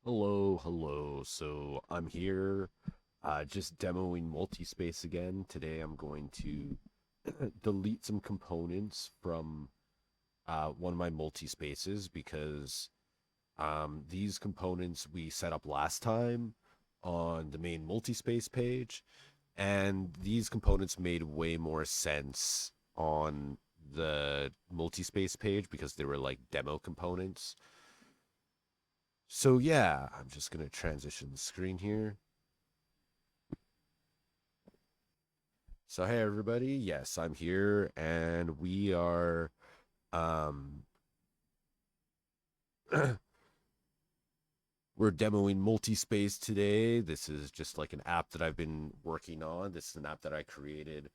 Hello. So I'm here just demoing MuultiSpace again. Today I'm going to delete some components from one of my multi-spaces because these components we set up last time on the main multi-space page, and these components made way more sense on the multi-space page because they were like demo components. So yeah, I'm just gonna transition the screen here. So hey everybody, yes, I'm here and we are um we're demoing MuultiSpace today. This is just like an app that I've been working on. This is an app that I created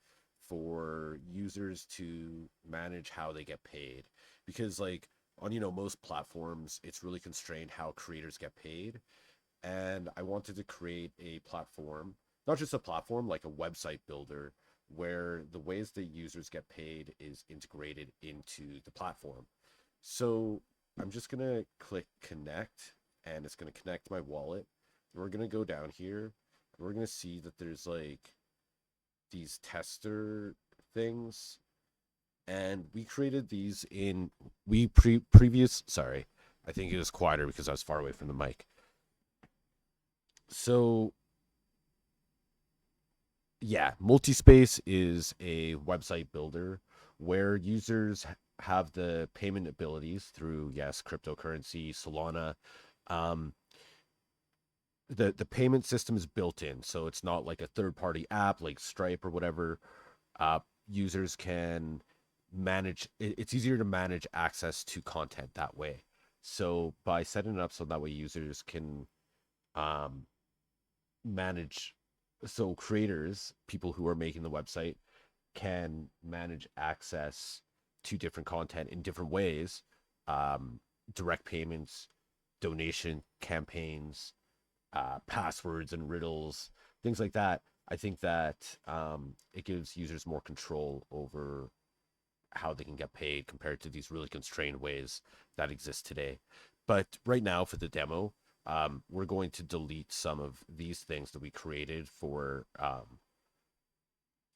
for users to manage how they get paid. Because like on most platforms, it's really constrained how creators get paid. And I wanted to create a platform, not just a platform, like a website builder, where the ways that users get paid is integrated into the platform. So I'm just gonna click connect, and it's gonna connect my wallet. We're gonna go down here, and we're gonna see that there's like these tester things, and we created these in we previous. Sorry, I think it was quieter because I was far away from the mic. So yeah, MuultiSpace is a website builder where users have the payment abilities through, yes, cryptocurrency, Solana. Um, the payment system is built in, so it's not like a third party app like Stripe or whatever. Users can manage. It's easier to manage access to content that way. So by setting it up so that way users can um, manage, so creators, people who are making the website, can manage access to different content in different ways, um, direct payments, donation campaigns, passwords and riddles, things like that. I think that it gives users more control over how they can get paid compared to these really constrained ways that exist today. But right now, for the demo, we're going to delete some of these things that we created for.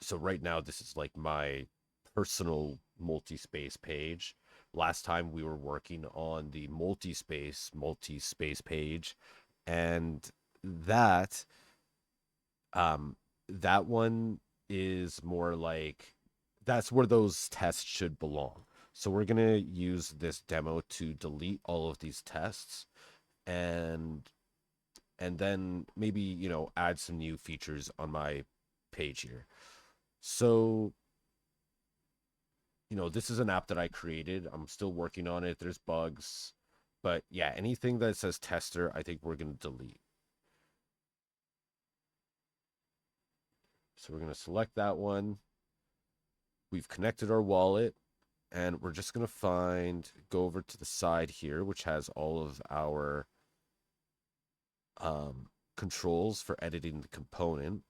So right now, this is like my personal multi-space page. Last time we were working on the multi-space page, and that that one is more like that's where those tests should belong. So we're gonna use this demo to delete all of these tests, and then maybe add some new features on my page here. So this is an app that I created. I'm still working on it. There's bugs, but yeah, anything that says tester, I think we're gonna delete. So we're gonna select that one. We've connected our wallet, and we're just going to go over to the side here, which has all of our controls for editing the component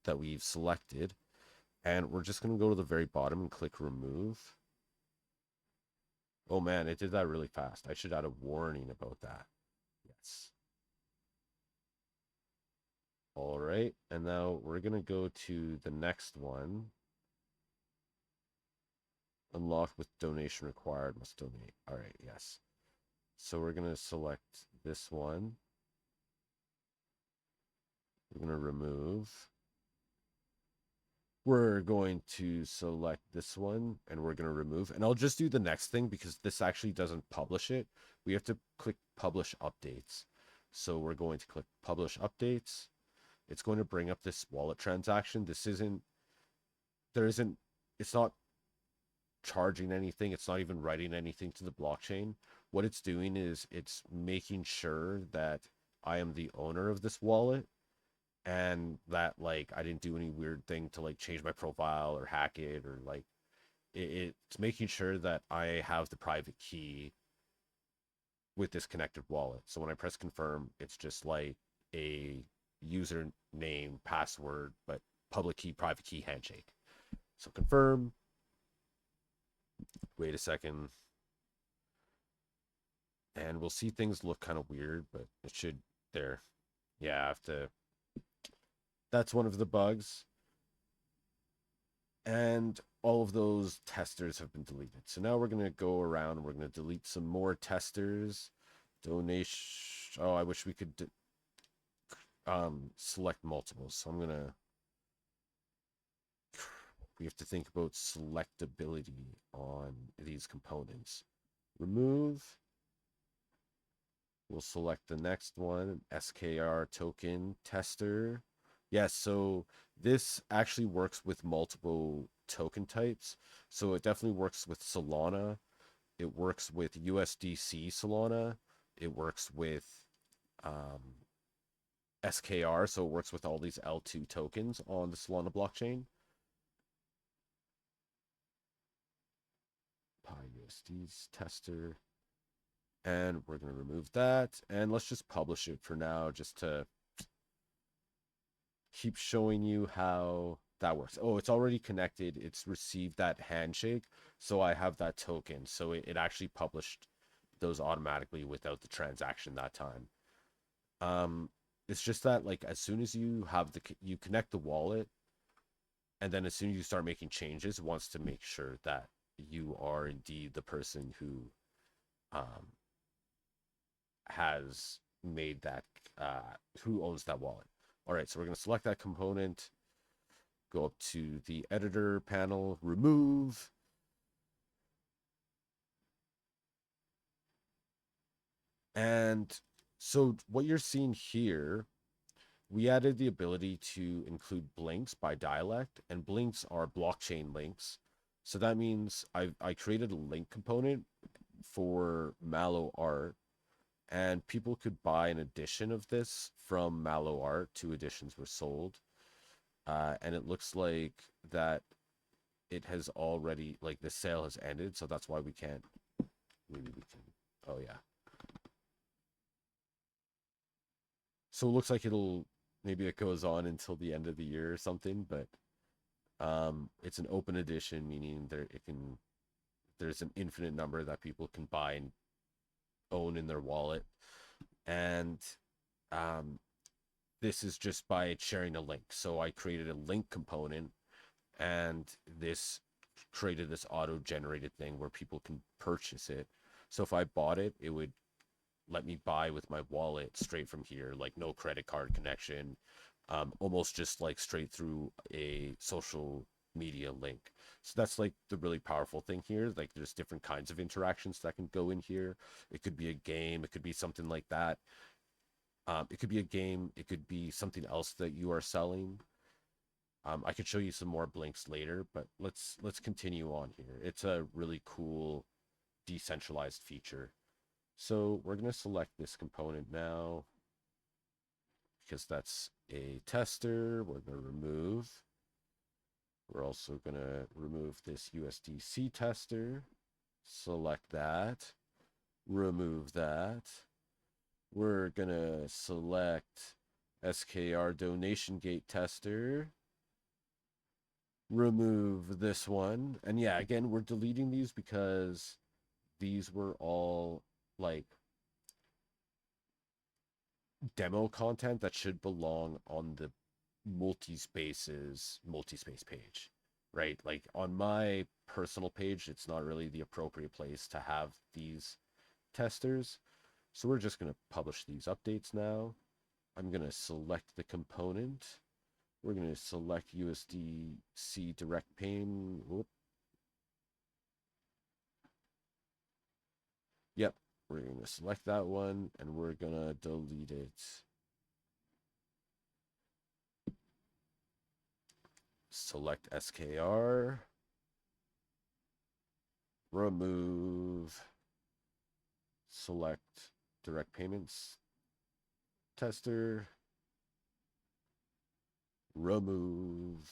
that we've selected. And we're just going to go to the very bottom and click remove. Oh man, it did that really fast. I should add a warning about that. Yes. All right. And now we're going to go to the next one. Unlocked with donation required, must donate. All right. Yes. So we're going to select this one. We're going to remove. We're going to select this one and we're going to remove. And I'll just do the next thing because this actually doesn't publish it. We have to click publish updates. So we're going to click publish updates. It's going to bring up this wallet transaction. There isn't, it's not charging anything. It's not even writing anything to the blockchain. What it's doing is it's making sure that I am the owner of this wallet, and that like I didn't do any weird thing to like change my profile or hack it, or like it's making sure that I have the private key with this connected wallet. So when I press confirm, it's just like a username, password, but public key, private key handshake. So confirm. Wait a second. And we'll see things look kind of weird, but it should there. Yeah, I have to. That's one of the bugs. And all of those testers have been deleted. So now we're going to go around and we're going to delete some more testers. Donation. Oh, I wish we could select multiples. So I'm going to. We have to think about selectability on these components. Remove. We'll select the next one, SKR token tester. Yes, so this actually works with multiple token types. So it definitely works with Solana. It works with USDC Solana. It works with um, SKR, so it works with all these L2 tokens on the Solana blockchain. PyUSD's tester. And we're going to remove that. And let's just publish it for now, just to keep showing you how that works. Oh, it's already connected. It's received that handshake. So I have that token. So it actually published those automatically without the transaction that time. It's just that like as soon as you have you connect the wallet, and then as soon as you start making changes, it wants to make sure that you are indeed the person who um, has made that who owns that wallet. All right, so we're going to select that component, go up to the editor panel, remove. And so what you're seeing here, we added the ability to include blinks by dialect, and blinks are blockchain links. So that means I created a link component for Mallow Art, and people could buy an edition of this from Mallow Art. 2 editions were sold. And it looks like that it has already, like, the sale has ended, so that's why we can't. Maybe we can. Oh yeah. So it looks like maybe it goes on until the end of the year or something, but it's an open edition, meaning there's an infinite number that people can buy and own in their wallet. And um, this is just by sharing a link. So I created a link component, and this created this auto-generated thing where people can purchase it. So if I bought it, it would let me buy with my wallet straight from here, like no credit card connection, almost just like straight through a social media link. So that's like the really powerful thing here. Like there's different kinds of interactions that can go in here. It could be a game, it could be something like that. It could be a game, it could be something else that you are selling. I could show you some more blinks later, but let's continue on here. It's a really cool decentralized feature. So we're going to select this component now because that's a tester. We're going to remove. We're also going to remove this USDC tester. Select that. Remove that. We're going to select SKR donation gate tester. Remove this one. And yeah, again, we're deleting these because these were all like demo content that should belong on the MuultiSpace page, right? Like on my personal page, it's not really the appropriate place to have these testers. So we're just going to publish these updates now. I'm going to select the component. We're going to select USDC direct payment. Whoop. Yep, we're going to select that one and we're going to delete it. Select SKR. Remove. Select direct payments tester. Remove.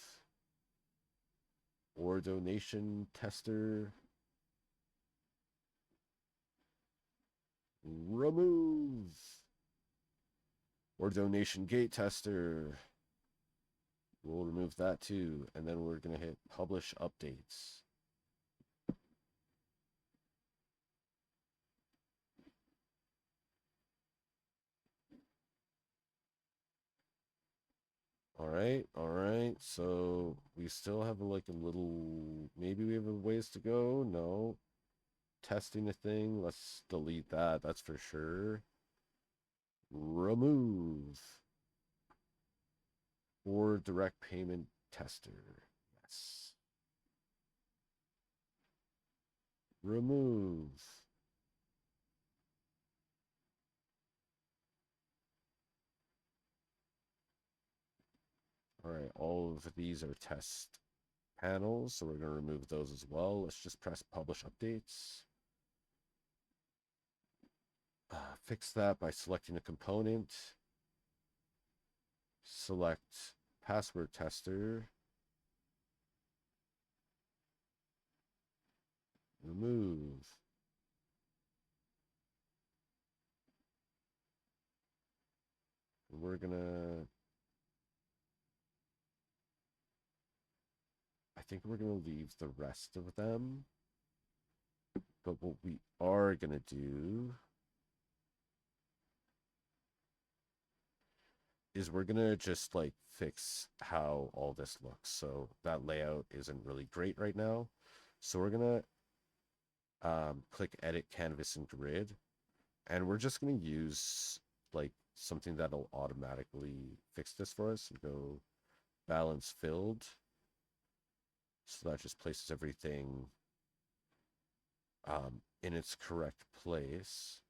Or donation tester. Remove. Or donation gate tester. We'll remove that too. And then we're going to hit publish updates. All right. So we still have like a little, maybe we have a ways to go. No. Testing a thing. Let's delete that. That's for sure. Remove or direct payment tester. Yes. Remove. All right. All of these are test panels, so we're going to remove those as well. Let's just press publish updates. Fix that by selecting a component. Select password tester. Remove. We're gonna, I think we're gonna leave the rest of them. But what we are gonna do is we're gonna just like fix how all this looks. So that layout isn't really great right now. So we're gonna click edit canvas and grid, and we're just gonna use like something that'll automatically fix this for us and go balance filled. So that just places everything in its correct place.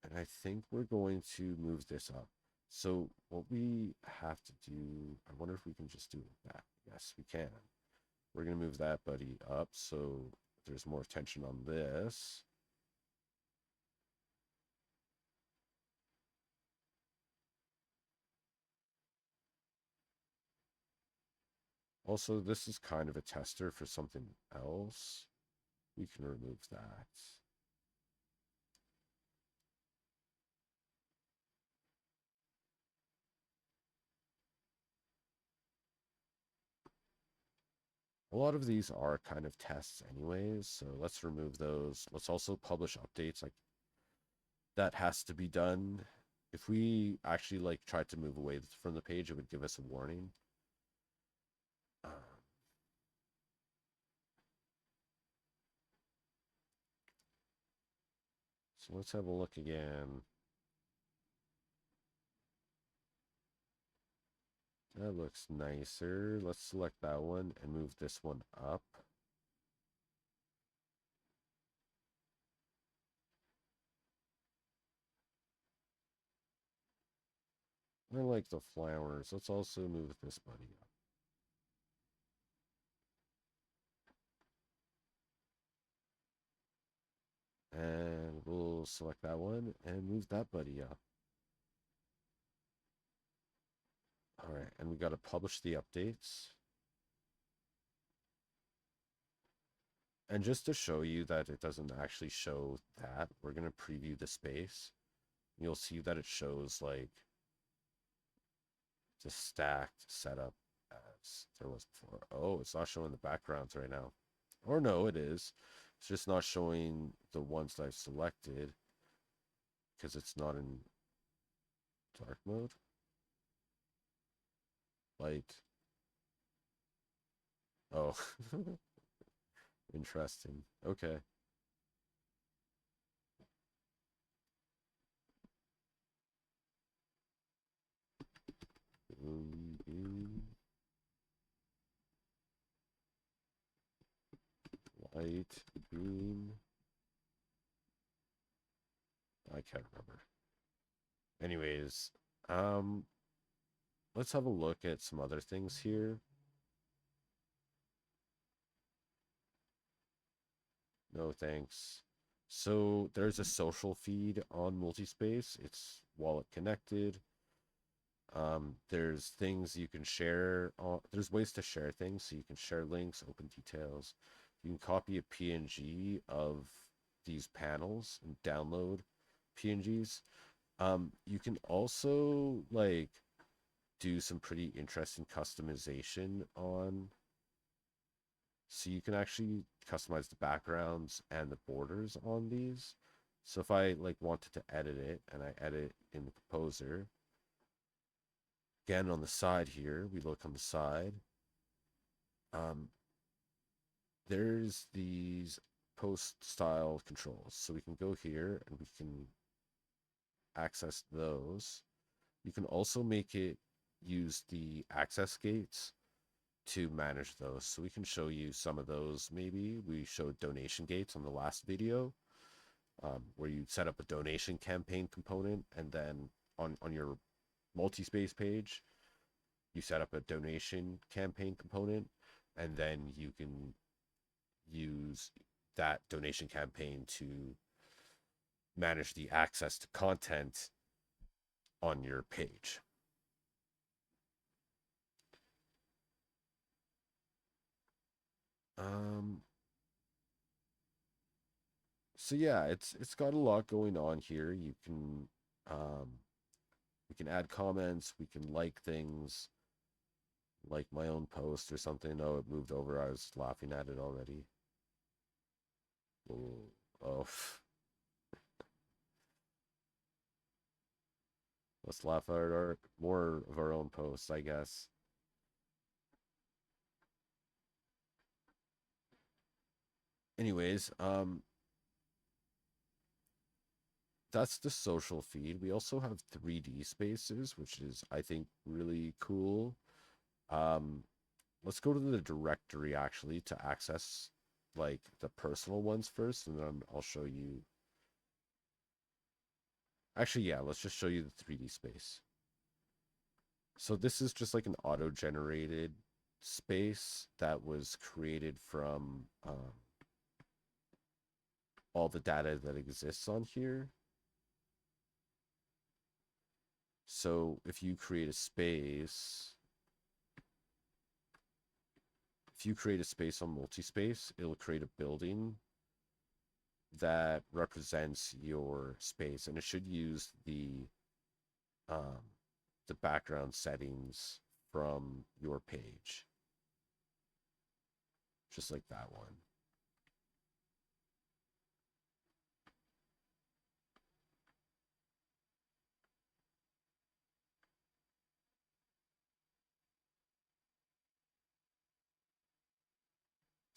And I think we're going to move this up. So what we have to do, I wonder if we can just do that. Yes, we can. We're going to move that buddy up so there's more tension on this. Also, this is kind of a tester for something else. We can remove that. A lot of these are kind of tests anyways, so let's remove those. Let's also publish updates. Like that has to be done. If we actually like tried to move away from the page, it would give us a warning. Um, so let's have a look again. That looks nicer. Let's select that one and move this one up. I like the flowers. Let's also move this buddy up. And we'll select that one and move that buddy up. All right, and we got to publish the updates. And just to show you that it doesn't actually show that, we're going to preview the space. You'll see that it shows like the stacked setup as there was before. Oh, it's not showing the backgrounds right now. Or no, it is. It's just not showing the ones that I've selected because it's not in dark mode. Light. Oh, interesting. Okay. Light, green. I can't remember. Anyways, um, let's have a look at some other things here. No thanks. So there's a social feed on MuultiSpace. It's wallet connected. There's things you can share. There's ways to share things. So you can share links, open details. You can copy a PNG of these panels and download PNGs. You can also like do some pretty interesting customization on. So you can actually customize the backgrounds and the borders on these. So if I like wanted to edit it and I edit in the composer, again on the side here, we look on the side. Um, there's these post style controls. So we can go here and we can access those. You can also make it use the access gates to manage those. So we can show you some of those. Maybe we showed donation gates on the last video, where you set up a donation campaign component, and then on your MuultiSpace page, you set up a donation campaign component, and then you can use that donation campaign to manage the access to content on your page. Um, so yeah, it's got a lot going on here. Um, we can add comments, we can like things, like my own post or something. Oh, it moved over. I was laughing at it already. Oh, oh. Let's laugh at our more of our own posts, I guess. Anyways, that's the social feed. We also have 3D spaces, which is, I think, really cool. Um, let's go to the directory actually to access like the personal ones first, and then I'll show you. Actually, yeah, let's just show you the 3D space. So this is just like an auto-generated space that was created from all the data that exists on here. So if you create a space, on MuultiSpace, it'll create a building that represents your space, and it should use um, the background settings from your page, just like that one.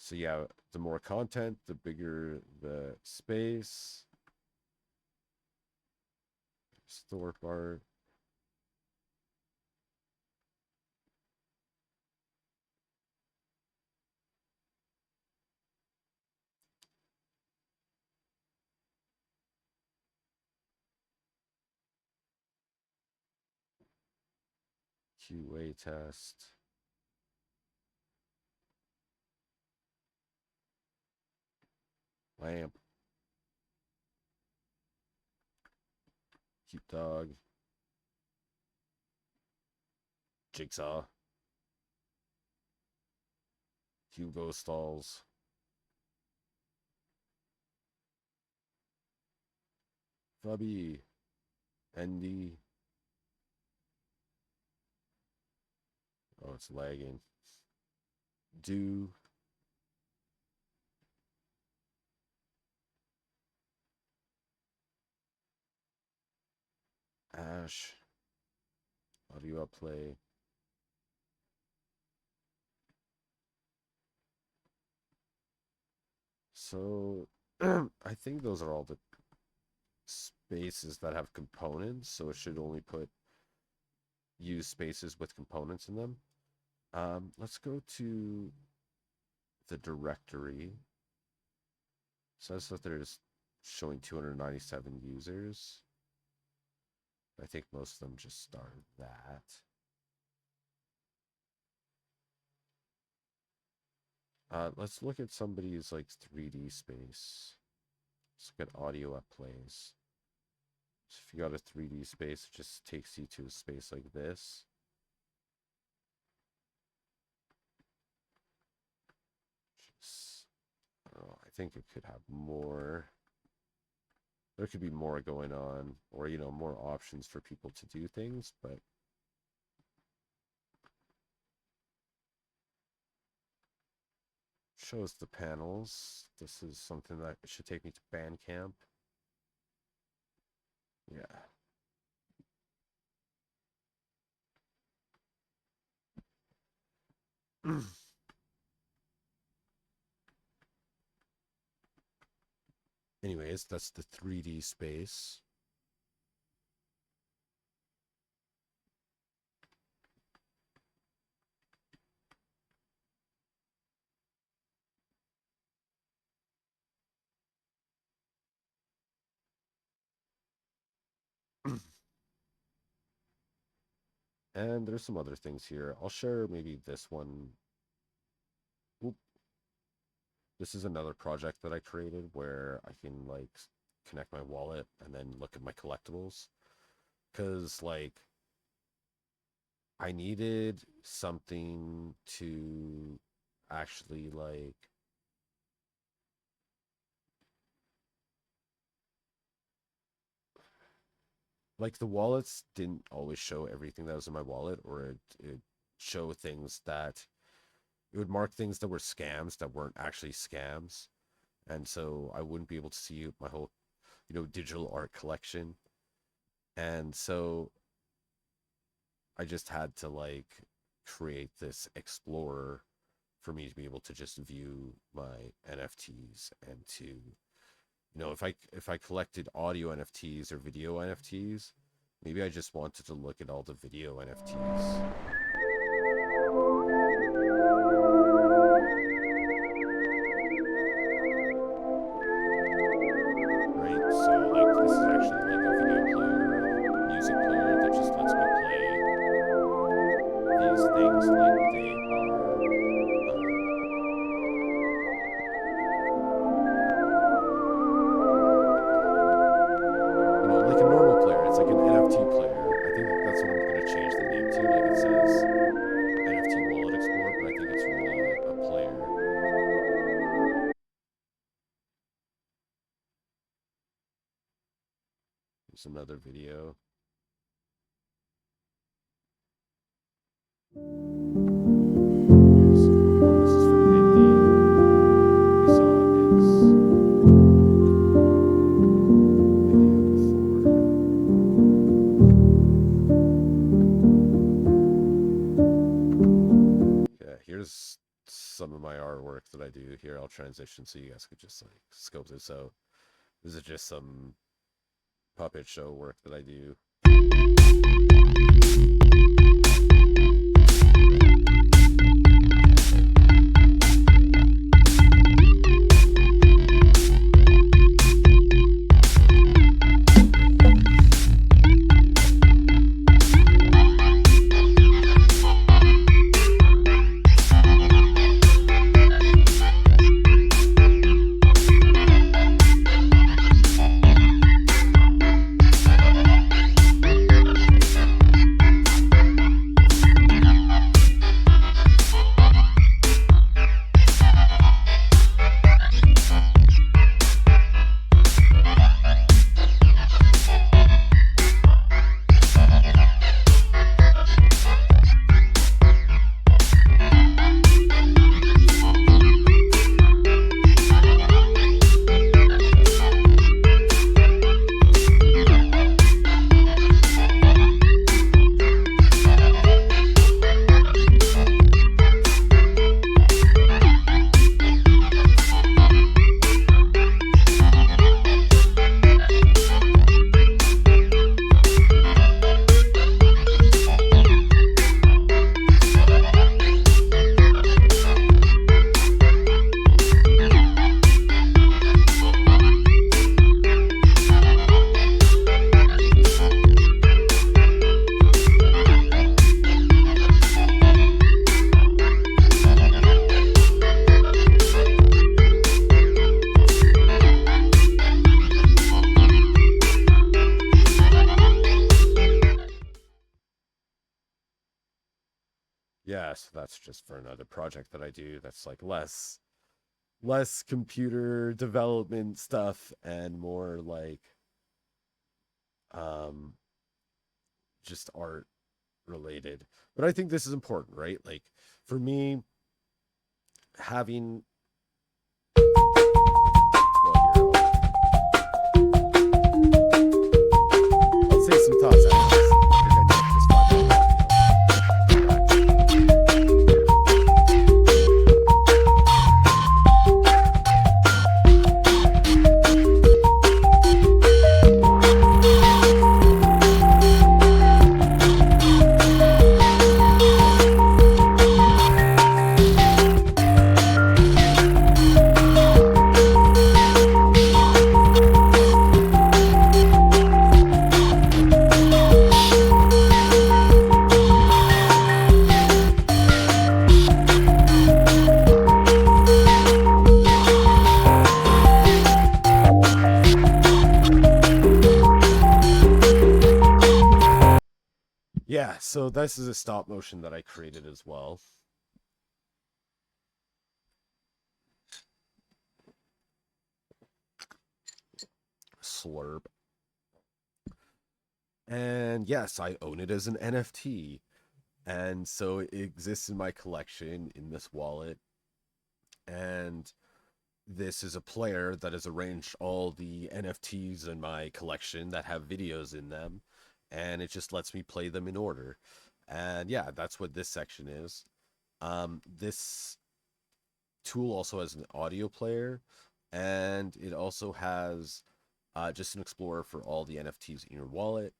So yeah, the more content, the bigger the space. Store bar. QA test. Lamp. Cute dog. Jigsaw. Hugo stalls. Fubby. Andy. Oh, it's lagging. Do. Ash. Audio play. So I think those are all the spaces that have components, so it should only use spaces with components in them. Let's go to the directory. It says that there's showing 297 users. I think most of them just started that. Let's look at somebody's like 3D space. Let's look at audio at plays. So if you got a 3D space, it just takes you to a space like this. I don't know, I think it could have more. There could be more going on, or more options for people to do things, but shows the panels. This is something that should take me to Bandcamp. Yeah. Anyways, that's the 3D space. And there's some other things here. I'll share maybe this one. Oop. This is another project that I created where I can like connect my wallet and then look at my collectibles. Cause like I needed something to actually like the wallets didn't always show everything that was in my wallet, or it show things that it would mark things that were scams that weren't actually scams, and so I wouldn't be able to see my whole digital art collection. And so I just had to like create this explorer for me to be able to just view my NFTs and to if I collected audio NFTs or video NFTs, maybe I just wanted to look at all the video NFTs. Right? So like this is actually like a video player or a music player that just lets me play these things like they are like a normal player. It's like an NFT player. I think that's what I'm going to change the name to. Like it says NFT Wallet Explorer, but I think it's really a player. Here's another video. Here's some of my artwork that I do here. I'll transition so you guys could just like scope this out. This is just some puppet show work that I do. Yeah, so that's just for another project that I do that's like less computer development stuff and more like just art related. But I think this is important, right? Like for me, having well, here, Yeah, so this is a stop motion that I created as well. Slurp. And yes, I own it as an NFT. And so it exists in my collection in this wallet. And this is a player that has arranged all the NFTs in my collection that have videos in them. And it just lets me play them in order. And yeah, that's what this section is. This tool also has an audio player, and it also has just an explorer for all the NFTs in your wallet.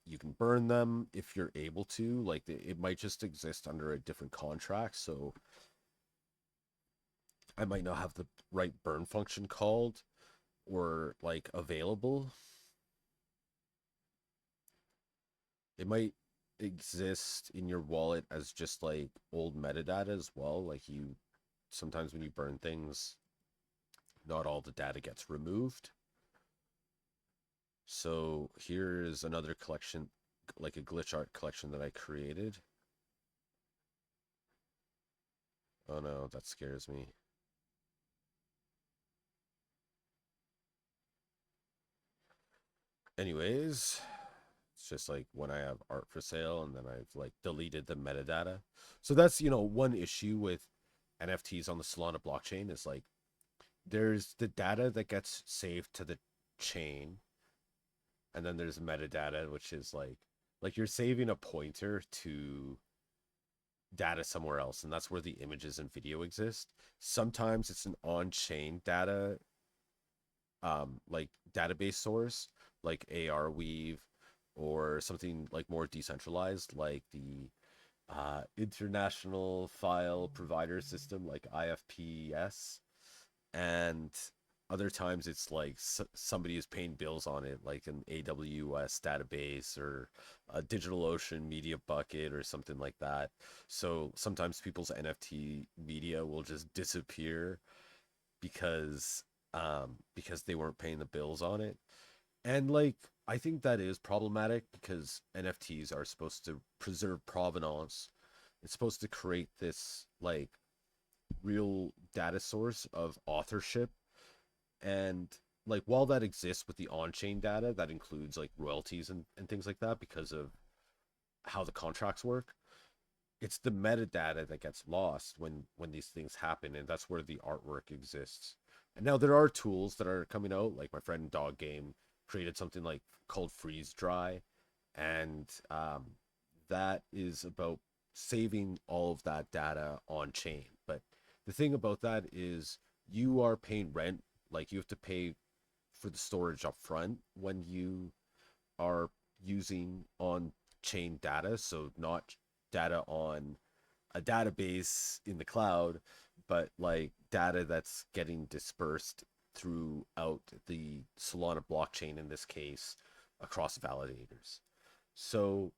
You can burn them if you're able to. Like it might just exist under a different contract, so I might not have the right burn function called or like available. It might exist in your wallet as just like old metadata as well. Like you sometimes when you burn things, not all the data gets removed. So here is another collection, like a glitch art collection that I created. Oh no, that scares me. Anyways, it's just like when I have art for sale and then I've like deleted the metadata. So that's, one issue with NFTs on the Solana blockchain is like there's the data that gets saved to the chain, and then there's metadata, which is like you're saving a pointer to data somewhere else, and that's where the images and video exist. Sometimes it's an on-chain data, like database source, like Arweave, or something like more decentralized, like the International File Provider System, like IFPS, and other times it's like somebody is paying bills on it, like an AWS database or a DigitalOcean media bucket or something like that. So sometimes people's NFT media will just disappear because they weren't paying the bills on it. And like I think that is problematic because NFTs are supposed to preserve provenance. It's supposed to create this like real data source of authorship, and like while that exists with the on-chain data that includes like royalties and things like that because of how the contracts work, it's the metadata that gets lost when these things happen, and that's where the artwork exists. And now there are tools that are coming out, like my friend Dog Game created something like called Freeze Dry, and that is about saving all of that data on chain. But the thing about that is you are paying rent, like you have to pay for the storage up front when you are using on chain data, so not data on a database in the cloud, but like data that's getting dispersed throughout the Solana blockchain in this case across validators. So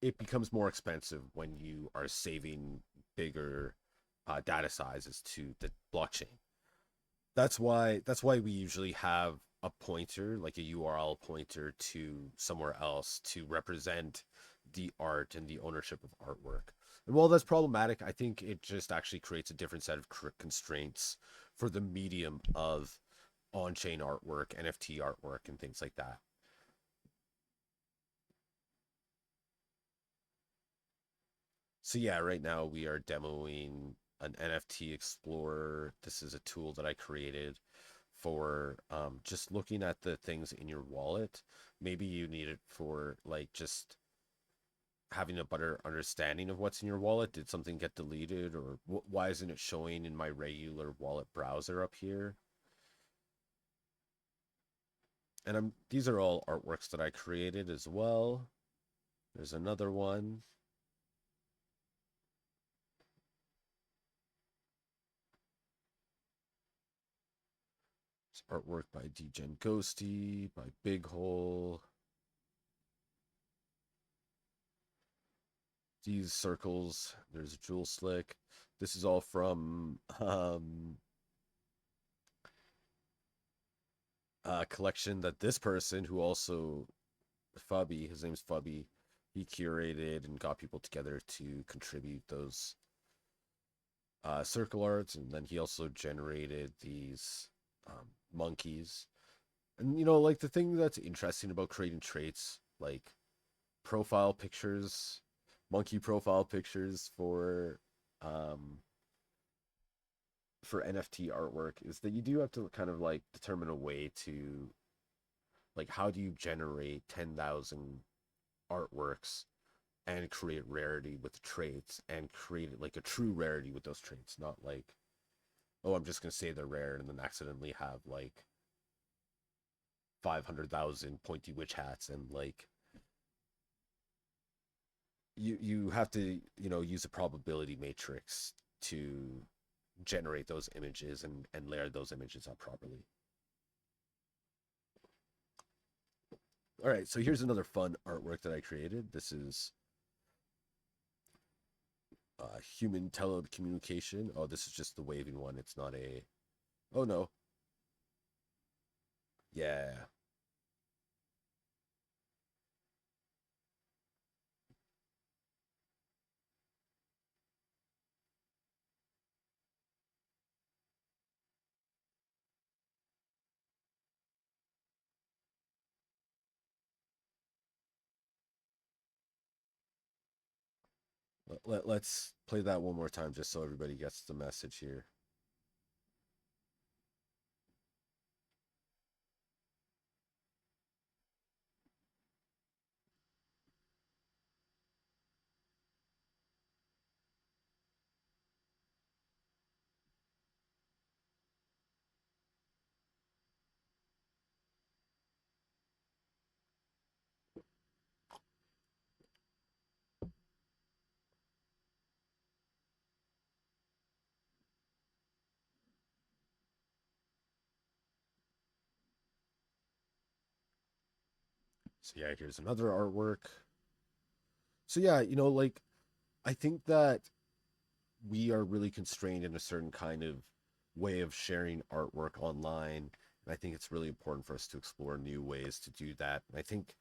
it becomes more expensive when you are saving bigger data sizes to the blockchain. That's why we usually have a pointer, like a URL pointer to somewhere else to represent the art and the ownership of artwork. And while that's problematic, I think it just actually creates a different set of constraints for the medium of on-chain artwork, NFT artwork, and things like that. So yeah, right now we are demoing an NFT Explorer. This is a tool that I created for just looking at the things in your wallet. Maybe you need it for like just having a better understanding of what's in your wallet. Did something get deleted, or why isn't it showing in my regular wallet browser up here? And these are all artworks that I created as well. There's another one. It's artwork by DGen Ghosty, by Big Hole. These circles, there's a Jewel Slick. This is all from a collection that this person who also Fubby, his name's Fubby. He curated and got people together to contribute those circle arts, and then he also generated these monkeys. And like the thing that's interesting about creating traits, like profile pictures, monkey profile pictures um for NFT artwork, is that you do have to kind of like determine a way to, like, how do you generate 10,000 artworks and create rarity with the traits and create like a true rarity with those traits, not like, oh, I'm just gonna say they're rare and then accidentally have like 500,000 pointy witch hats. And like you have to use a probability matrix to generate those images and layer those images up properly. All right, so here's another fun artwork that I created. This is human telecommunication. Oh, this is just the waving one. It's not a. Oh no. Yeah. Let's play that one more time just so everybody gets the message here. So yeah, here's another artwork. So yeah, like I think that we are really constrained in a certain kind of way of sharing artwork online. And I think it's really important for us to explore new ways to do that. And I think,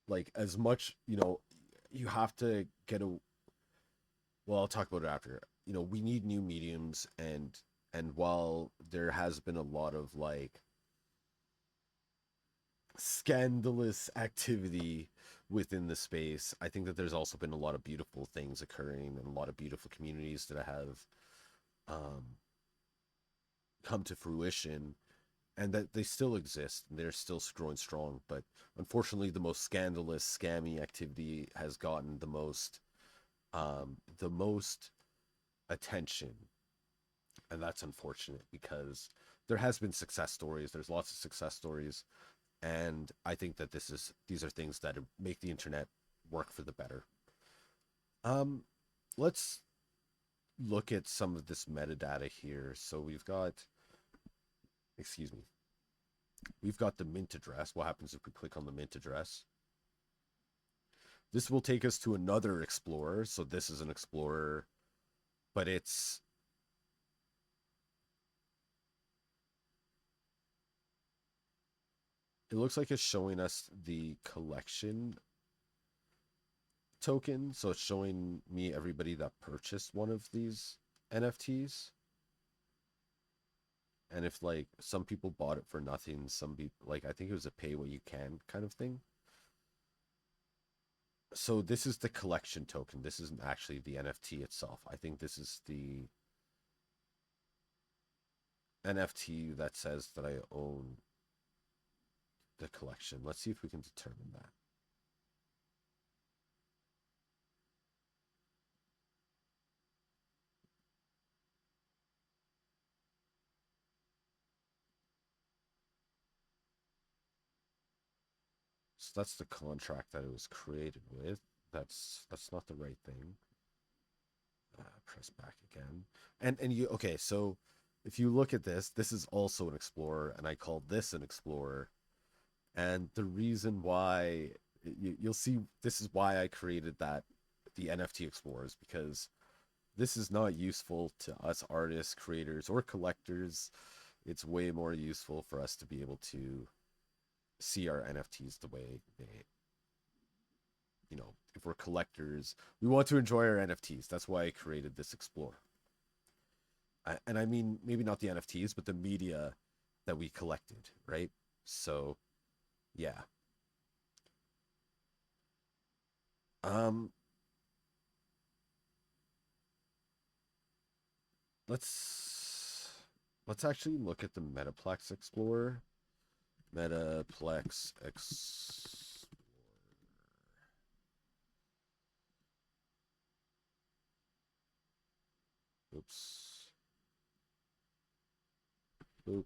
like, as much, you have to get a, well, I'll talk about it after. We need new mediums, and while there has been a lot of like scandalous activity within the space, I think that there's also been a lot of beautiful things occurring and a lot of beautiful communities that have um, come to fruition, and that they still exist and they're still growing strong. But unfortunately, the most scandalous, scammy activity has gotten the most attention, and that's unfortunate because there has been success stories. There's lots of success stories, and I think that these are things that make the internet work for the better. Um, let's look at some of this metadata here. So excuse me, we've got the mint address. What happens if we click on the mint address? This will take us to another explorer. So this is an explorer, but it looks like it's showing us the collection token. So it's showing me everybody that purchased one of these NFTs. And if like some people bought it for nothing, some people, like, I think it was a pay what you can kind of thing. So this is the collection token. This isn't actually the NFT itself. I think this is the NFT that says that I own the collection. Let's see if we can determine that. So that's the contract that it was created with. That's not the right thing. Press back again. And you okay, so if you look at this, this is also an explorer, and I called this an explorer. And the reason why you'll see this is why I created that the NFT explorers, because this is not useful to us artists, creators, or collectors. It's way more useful for us to be able to see our NFTs the way they, if we're collectors, we want to enjoy our NFTs. That's why I created this Explorer. And I mean, maybe not the NFTs, but the media that we collected, right? So, yeah. Um, let's let's actually look at the Metaplex Explorer. Metaplex Explorer. Oops. Oop.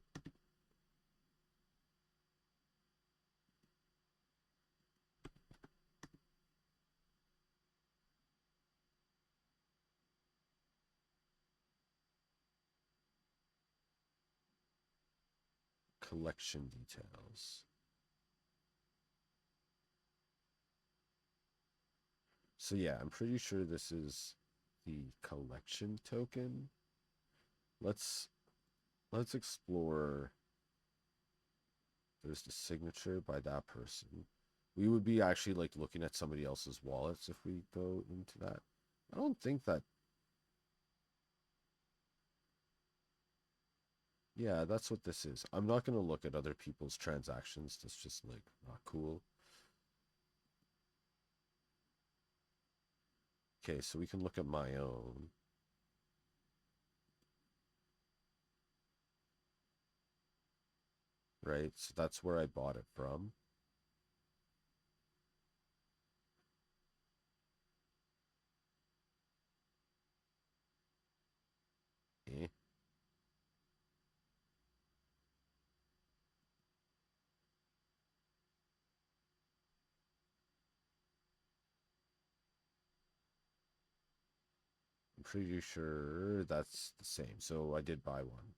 Collection details. So yeah, I'm pretty sure this is the collection token. Let's let's explore. There's the signature by that person. We would be actually like looking at somebody else's wallets if we go into that. I don't think that. Yeah, that's what this is. I'm not going to look at other people's transactions. That's just like not cool. Okay, so we can look at my own. Right? So that's where I bought it from. Eh. I'm pretty sure that's the same. So I did buy one.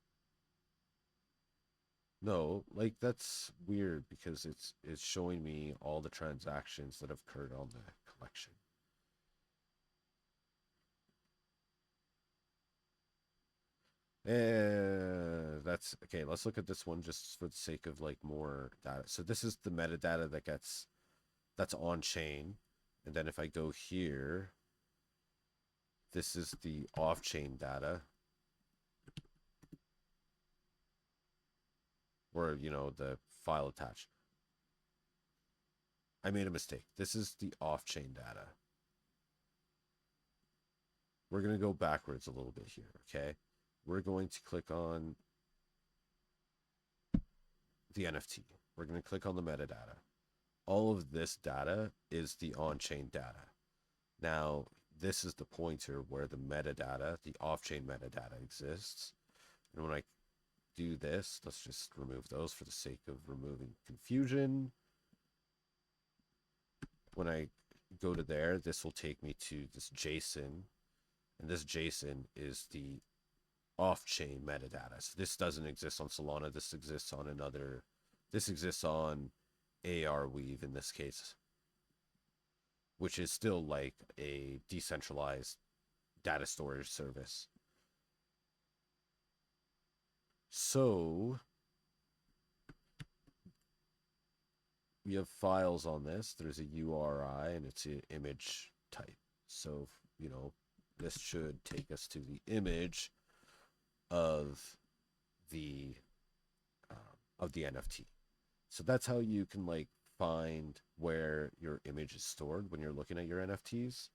No, like that's weird because it's showing me all the transactions that have occurred on the collection. That's okay. Let's look at this one just for the sake of like more data. So this is the metadata that's on chain. And then if I go here, this is the off chain data or the file attached. I made a mistake. This is the off chain data. We're going to go backwards a little bit here, okay? We're going to click on the NFT. We're going to click on the metadata. All of this data is the on-chain data. Now, this is the pointer where the metadata, the off-chain metadata exists. And when I do this, let's just remove those for the sake of removing confusion. When I go to there, this will take me to this JSON. And this JSON is the off-chain metadata. So this doesn't exist on Solana. This exists on another. This exists on Arweave in this case, which is still like a decentralized data storage service. So we have files on this. There's a URI and it's an image type. So, this should take us to the image of the NFT. So that's how you can like find where your image is stored when you're looking at your NFTs.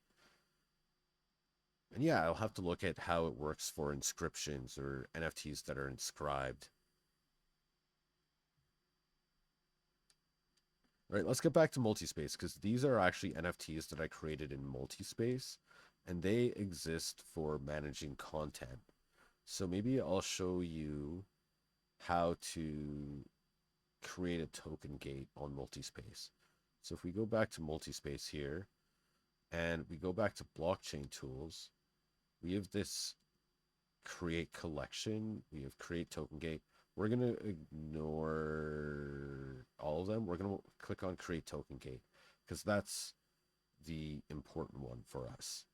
And yeah, I'll have to look at how it works for inscriptions or NFTs that are inscribed. All right, let's get back to MuultiSpace because these are actually NFTs that I created in MuultiSpace and they exist for managing content. So maybe I'll show you how to create a token gate on MuultiSpace. So if we go back to MuultiSpace here and we go back to blockchain tools, we have this create collection, we have create token gate. We're going to ignore all of them. We're going to click on create token gate because that's the important one for us.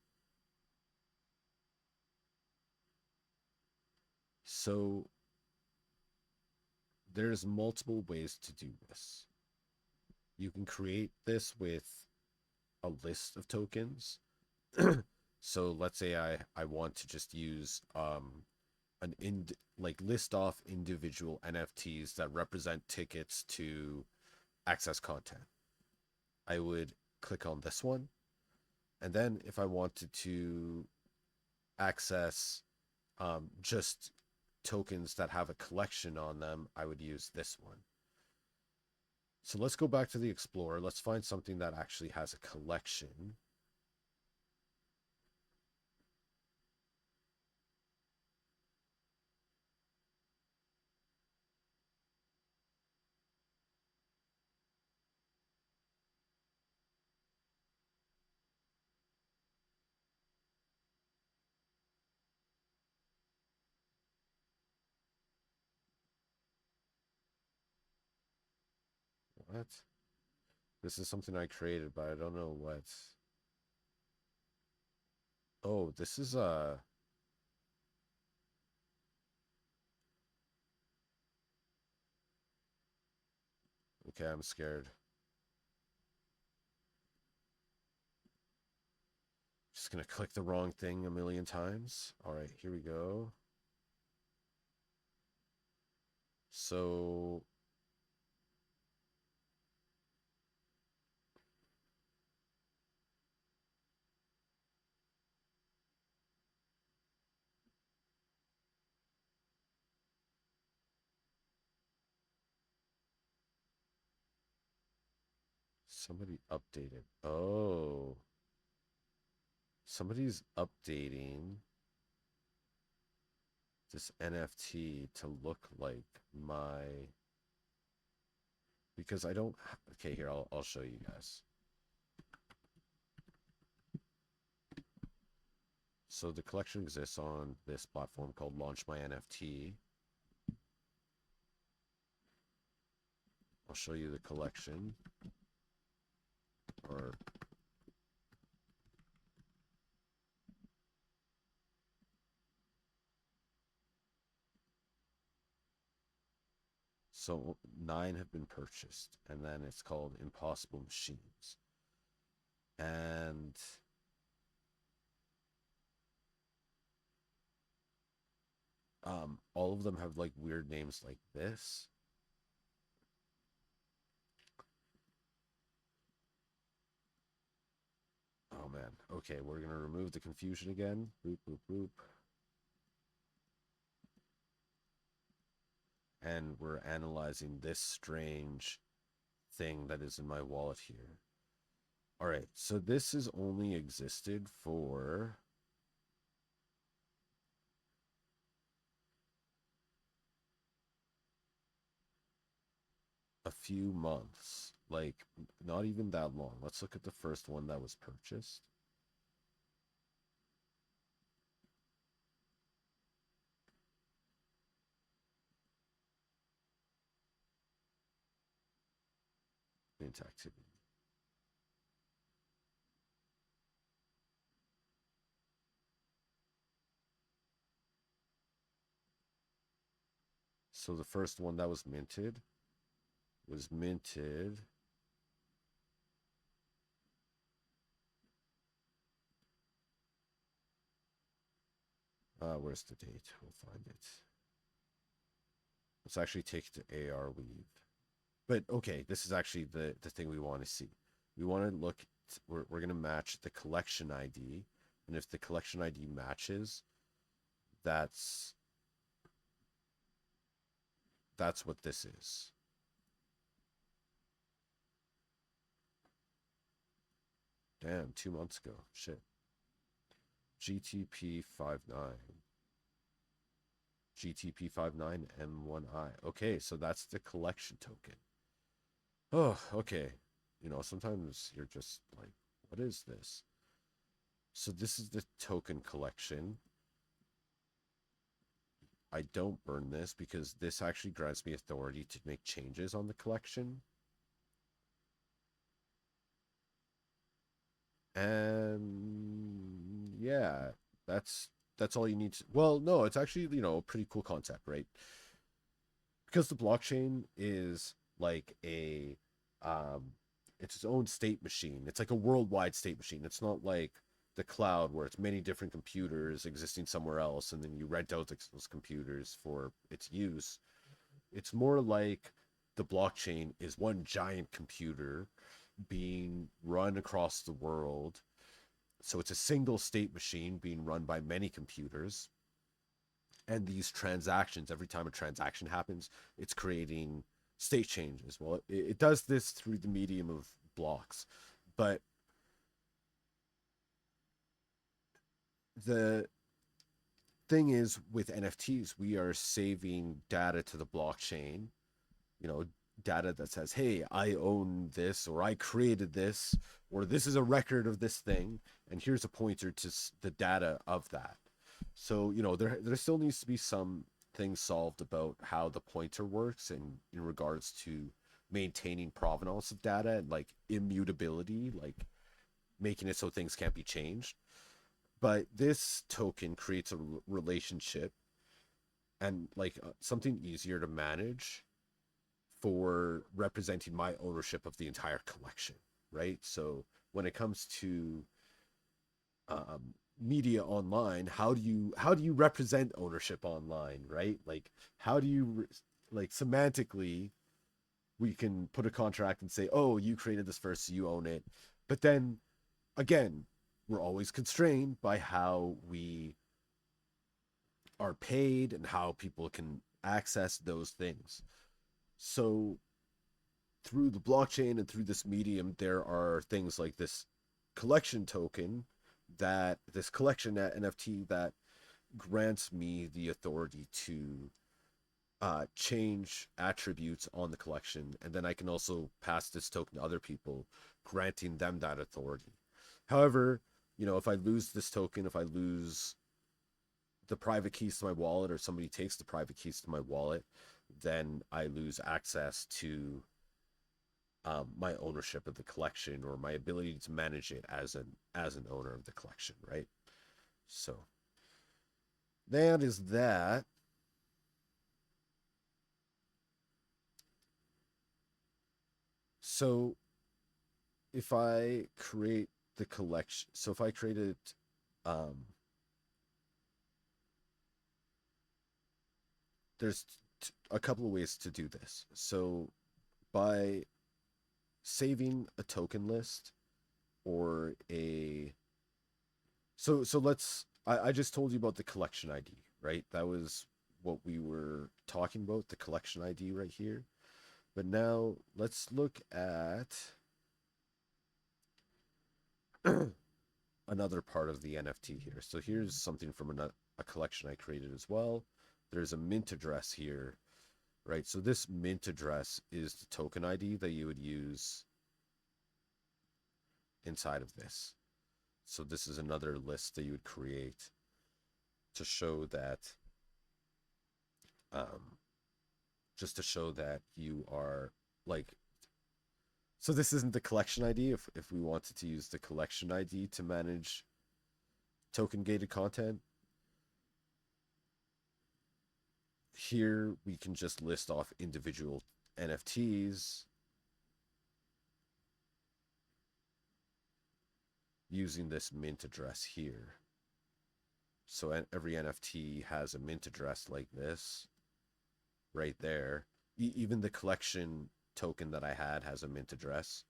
So there's multiple ways to do this. You can create this with a list of tokens. So let's say I want to just use an like list off individual NFTs that represent tickets to access content. I would click on this one, and then if I wanted to access just tokens that have a collection on them, I would use this one. So let's go back to the Explorer. Let's find something that actually has a collection. What? This is something I created, but I don't know what. Oh, this is okay, I'm scared. Just gonna click the wrong thing a million times. All right, here we go. So somebody updated. Oh, somebody's updating this NFT to look like my, because I don't. Okay, here I'll show you guys. So the collection exists on this platform called Launch My NFT. I'll show you the collection. Or so 9 have been purchased, and then it's called Impossible Machines. And all of them have like weird names like this. Oh man. Okay, we're gonna remove the confusion again. Boop boop boop. And we're analyzing this strange thing that is in my wallet here. All right, so this has only existed for a few months, like not even that long. Let's look at the first one that was purchased. Mint activity. So the first one that was minted. Where's the date? We'll find it. Let's actually take it to AR Weave. But okay, this is actually the thing we want to see. We want to look. We're going to match the collection ID, and if the collection ID matches, that's what this is. Damn, 2 months ago. Shit. GTP 59. GTP 59 M1I. Okay, so that's the collection token. Oh, okay. You know, sometimes you're just like, what is this? So this is the token collection. I don't burn this because this actually grants me authority to make changes on the collection. And yeah, that's all you need to, well, no, it's actually, you know, a pretty cool concept, right? Because the blockchain is like a It's its own state machine. It's like a worldwide state machine. It's not like the cloud where it's many different computers existing somewhere else and then you rent out those computers for its use. It's more like the blockchain is one giant computer being run across the world. So it's a single state machine being run by many computers. And these transactions, every time a transaction happens, it's creating state changes. Well, it does this through the medium of blocks. But the thing is, with NFTs, we are saving data to the blockchain, you know, data that says, hey, I own this, or I created this, or this is a record of this thing, and here's a pointer to the data of that. So, there still needs to be some things solved about how the pointer works and in regards to maintaining provenance of data and like immutability, like making it so things can't be changed. But this token creates a relationship and like something easier to manage for representing my ownership of the entire collection, right? So when it comes to media online, how do you represent ownership online, right? Like how do you like semantically we can put a contract and say, oh, you created this first, so you own it. But then again, we're always constrained by how we are paid and how people can access those things. So through the blockchain and through this medium, there are things like this collection token, that this collection at NFT that grants me the authority to change attributes on the collection, and then I can also pass this token to other people, granting them that authority. However, if I lose this token, if I lose the private keys to my wallet, or somebody takes the private keys to my wallet, then I lose access to my ownership of the collection, or my ability to manage it as an owner of the collection, right? So that is that. So if I create the collection, so if I created, um, there's a couple of ways to do this. So by saving a token list, or a so let's I just told you about the collection ID, right? That was what we were talking about, the collection ID right here. But now let's look at another part of the NFT here. So here's something from a collection I created as well. There's a mint address here, right? So this mint address is the token ID that you would use inside of this. So this is another list that you would create to show that, um, just to show that you are like, so this isn't the collection ID. If we wanted to use the collection ID to manage token gated content, here we can just list off individual NFTs using this mint address here. So every NFT has a mint address like this right there. Even the collection token that I had has a mint address,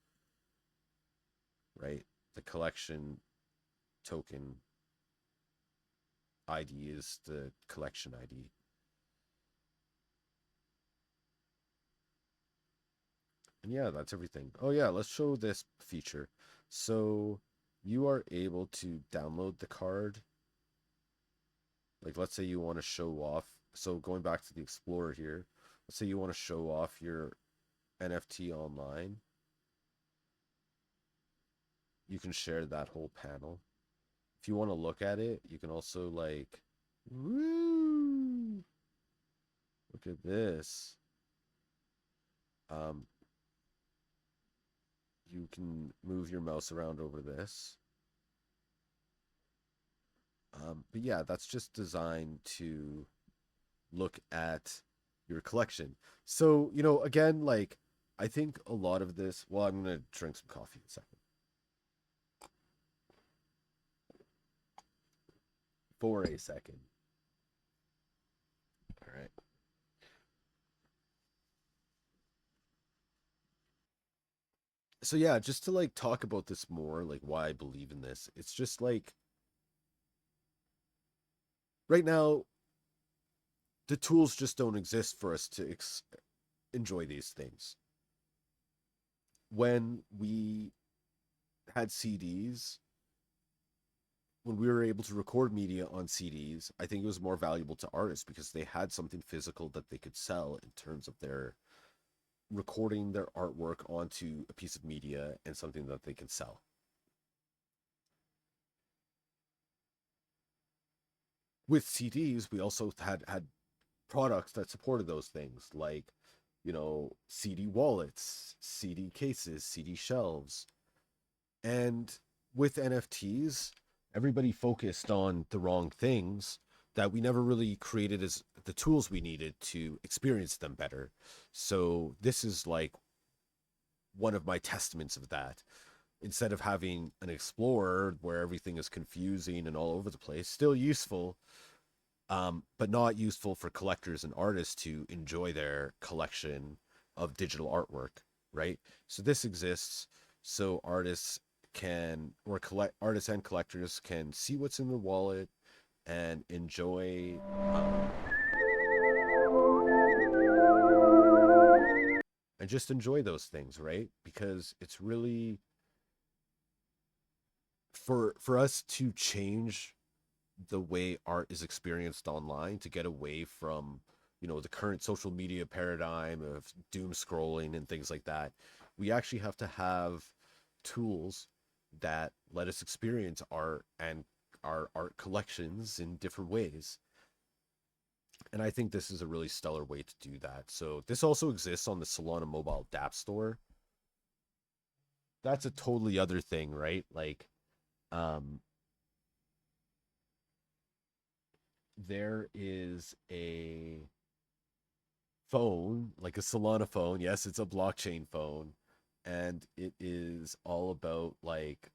right? The collection token ID is the collection ID. And yeah, that's everything. Oh yeah, let's show this feature. So you are able to download the card. Like let's say you want to show off. So going back to the Explorer here, let's say you want to show off your NFT online. You can share that whole panel. If you want to look at it, you can also like, woo, look at this. Um, you can move your mouse around over this. But yeah, that's just designed to look at your collection. So, again, like I think a lot of this. Well, I'm gonna drink some coffee in a second. For a second. All right. So yeah, just to like talk about this more, like why I believe in this. It's just like right now the tools just don't exist for us to enjoy these things. When we had CDs, when we were able to record media on CDs, I think it was more valuable to artists because they had something physical that they could sell in terms of their recording their artwork onto a piece of media and something that they can sell. With CDs, we also had products that supported those things, like CD wallets, CD cases, CD shelves. And with NFTs, everybody focused on the wrong things that we never really created as the tools we needed to experience them better. So this is like one of my testaments of that. Instead of having an explorer where everything is confusing and all over the place, still useful, but not useful for collectors and artists to enjoy their collection of digital artwork, right? So this exists so artists can, or collect artists and collectors can see what's in their wallet and enjoy, and just enjoy those things, right? Because it's really for us to change the way art is experienced online, to get away from the current social media paradigm of doom scrolling and things like that. We actually have to have tools that let us experience art and our art collections in different ways. And I think this is a really stellar way to do that. So this also exists on the Solana mobile dApp store. That's a totally other thing, right? Like, um there is a phone, like a Solana phone. Yes, it's a blockchain phone, and it is all about like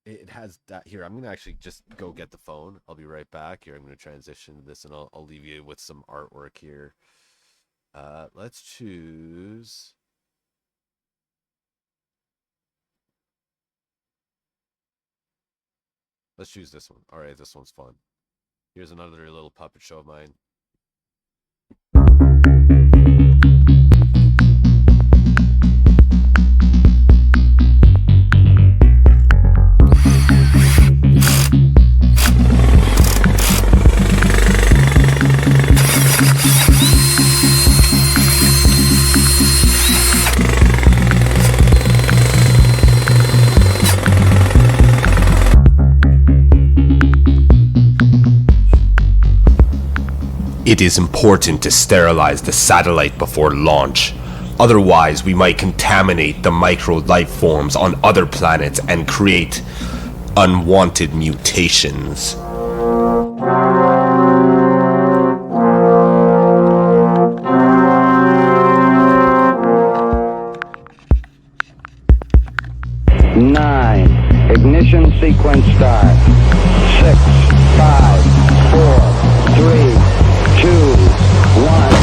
it has that here. I'm gonna actually just go get the phone. I'll be right back. Here, I'm gonna transition to this, and I'll leave you with some artwork here. Let's choose. Let's choose this one. All right, this one's fun. Here's another little puppet show of mine. It is important to sterilize the satellite before launch. Otherwise, we might contaminate the micro life forms on other planets and create unwanted mutations. Nine. Ignition sequence start. 6, 5, 4, 3, 2, 1.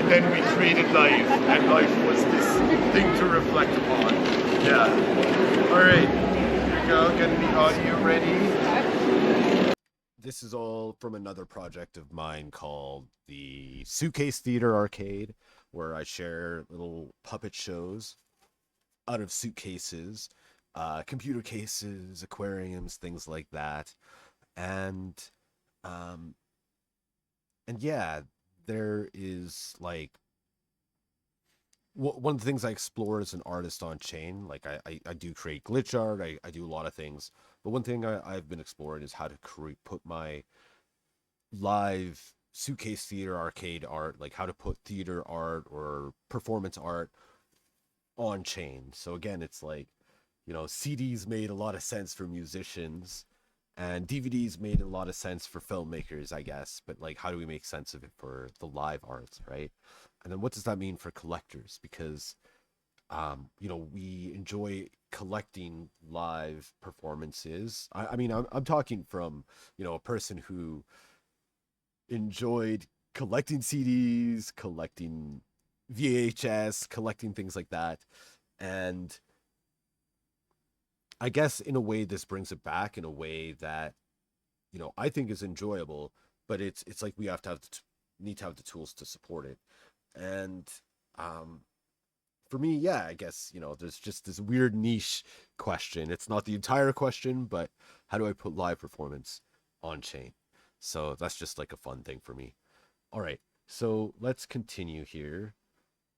then we created life, and life was this thing to reflect upon. Yeah. All right. Here we go. Getting the audio ready. This is all from another project of mine called the Suitcase Theater Arcade, where I share little puppet shows out of suitcases, computer cases, aquariums, things like that. And um and yeah, there is like one of the things I explore as an artist on chain. Like I do create glitch art, I do a lot of things. But one thing I've been exploring is how to put my live suitcase theater arcade art, like how to put theater art or performance art on chain. So again, it's like, CDs made a lot of sense for musicians and DVDs made a lot of sense for filmmakers, I guess. But like, how do we make sense of it for the live arts, right? And then what does that mean for collectors? Because, we enjoy collecting live performances. I mean, I'm talking from, a person who enjoyed collecting CDs, collecting VHS, collecting things like that. And I guess in a way this brings it back in a way that, I think is enjoyable, but it's like we have to need to have the tools to support it. And um for me, yeah, I guess, there's just this weird niche question. It's not the entire question, but how do I put live performance on chain? So that's just like a fun thing for me. All right. So let's continue here.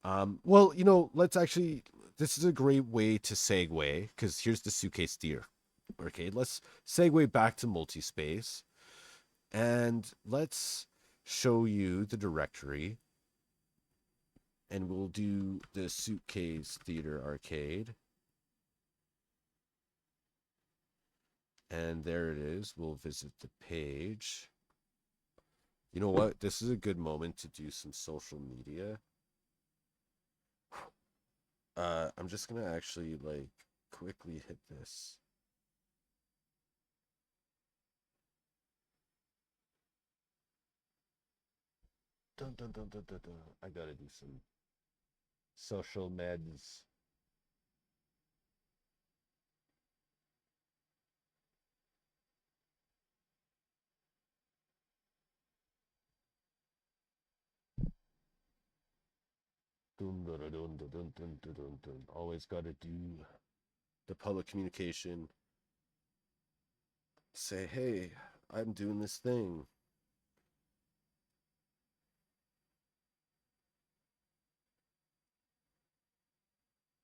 Well, let's actually, this is a great way to segue because here's the suitcase theater. Okay, let's segue back to multi-space and let's show you the directory, and we'll do the suitcase theater arcade. And there it is. We'll visit the page. You know what? This is a good moment to do some social media. I'm just gonna actually like quickly hit this. Dun, dun, dun, dun, dun, dun. I gotta do some social meds. Dun, dun, dun, dun, dun, dun, dun, dun, dun. Always gotta do the public communication. Say, hey, I'm doing this thing.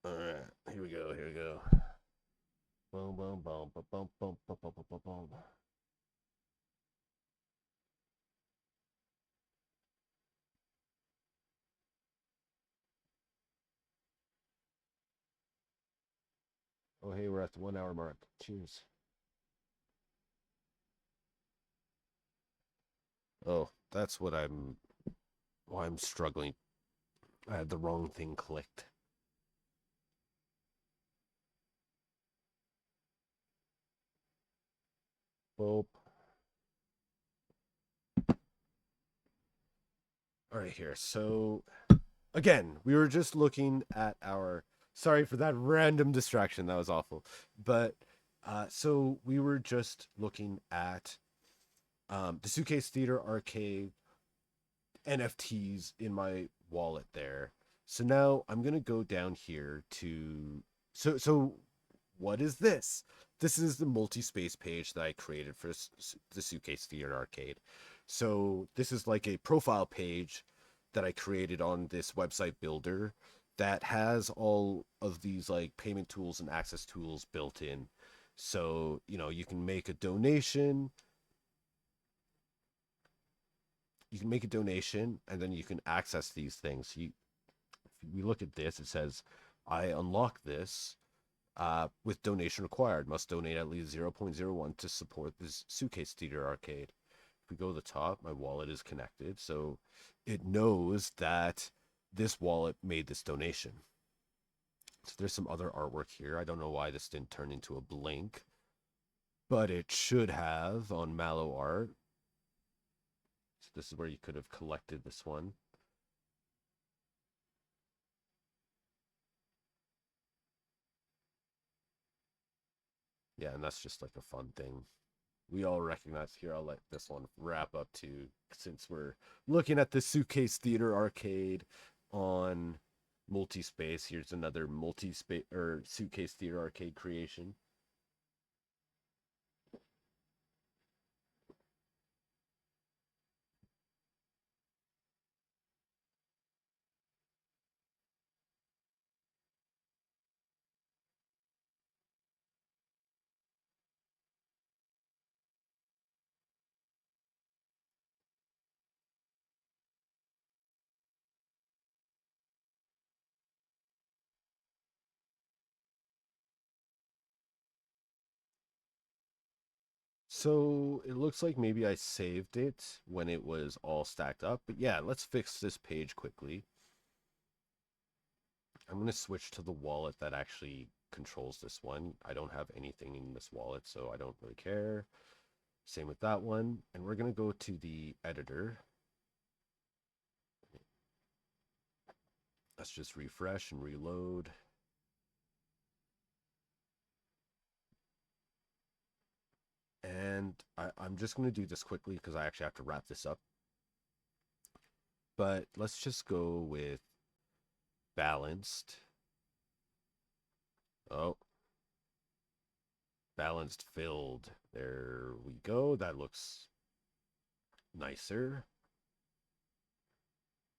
All right, here we go. Here we go. Boom, boom, boom, boom, boom, boom, boom, boom, boom, boom. Oh, hey, we're at the 1 hour mark. Cheers. Oh, that's why I'm struggling. I had the wrong thing clicked. Boop. All right, here. So, again, we were just looking at our. Sorry for that random distraction. That was awful. But, so we were just looking at the Suitcase Theater Arcade NFTs in my wallet there. So now I'm gonna go down here to so what is this? This is the multi-space page that I created for the Suitcase Theater Arcade. So this is like a profile page that I created on this website builder that has all of these like payment tools and access tools built in. So, you can make a donation, and then you can access these things. If we look at this, it says, I unlock this with donation required. Must donate at least 0.01 to support this Suitcase Theater Arcade. If we go to the top, my wallet is connected. So it knows that this wallet made this donation. So there's some other artwork here. I don't know why this didn't turn into a blink, but it should have on Mallow Art. So this is where you could have collected this one. Yeah, and that's just like a fun thing. We all recognize here. I'll let this one wrap up too, since we're looking at the Suitcase Theater Arcade on MuultiSpace. Here's another multi-space or Suitcase Theater Arcade creation. So it looks like maybe I saved it when it was all stacked up. But yeah, let's fix this page quickly. I'm going to switch to the wallet that actually controls this one. I don't have anything in this wallet, so I don't really care. Same with that one. And we're going to go to the editor. Let's just refresh and reload. And I'm just going to do this quickly because I actually have to wrap this up. But let's just go with balanced. Oh, balanced filled. There we go. That looks nicer.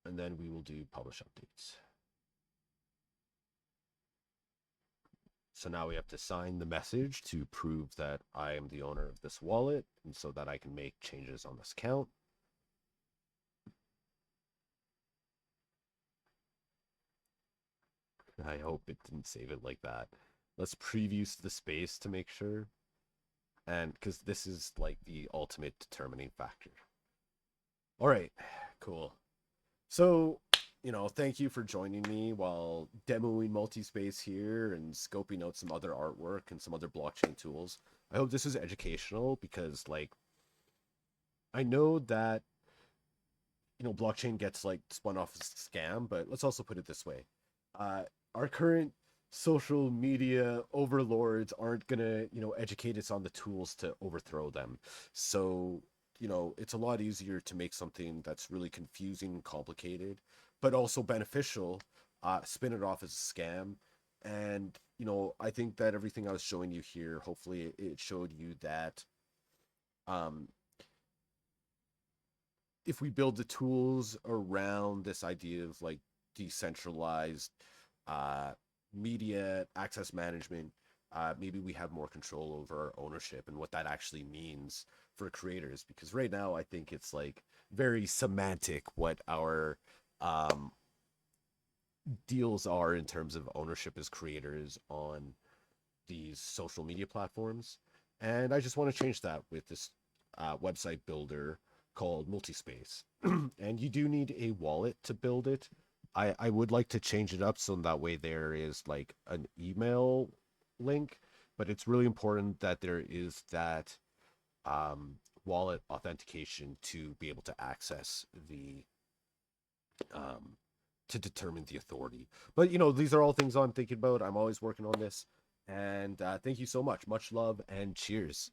And then we will do publish updates. So now we have to sign the message to prove that I am the owner of this wallet and so that I can make changes on this account. I hope it didn't save it like that. Let's preview the space to make sure. And because this is like the ultimate determining factor. All right, cool. So, thank you for joining me while demoing MuultiSpace here and scoping out some other artwork and some other blockchain tools. I hope this is educational because, like, I know that, blockchain gets, like, spun off as a scam, but let's also put it this way. Our current social media overlords aren't going to, educate us on the tools to overthrow them. So, it's a lot easier to make something that's really confusing and complicated, but also beneficial, spin it off as a scam. And, I think that everything I was showing you here, hopefully it showed you that um, if we build the tools around this idea of like decentralized uh, media access management, maybe we have more control over our ownership and what that actually means for creators. Because right now, I think it's like very semantic what our um, deals are in terms of ownership as creators on these social media platforms. And I just want to change that with this website builder called MuultiSpace. And you do need a wallet to build it. I would like to change it up so that way there is like an email link, but it's really important that there is that wallet authentication to be able to access the um, to determine the authority. But these are all things I'm thinking about. I'm always working on this. And thank you so much. Much love and cheers.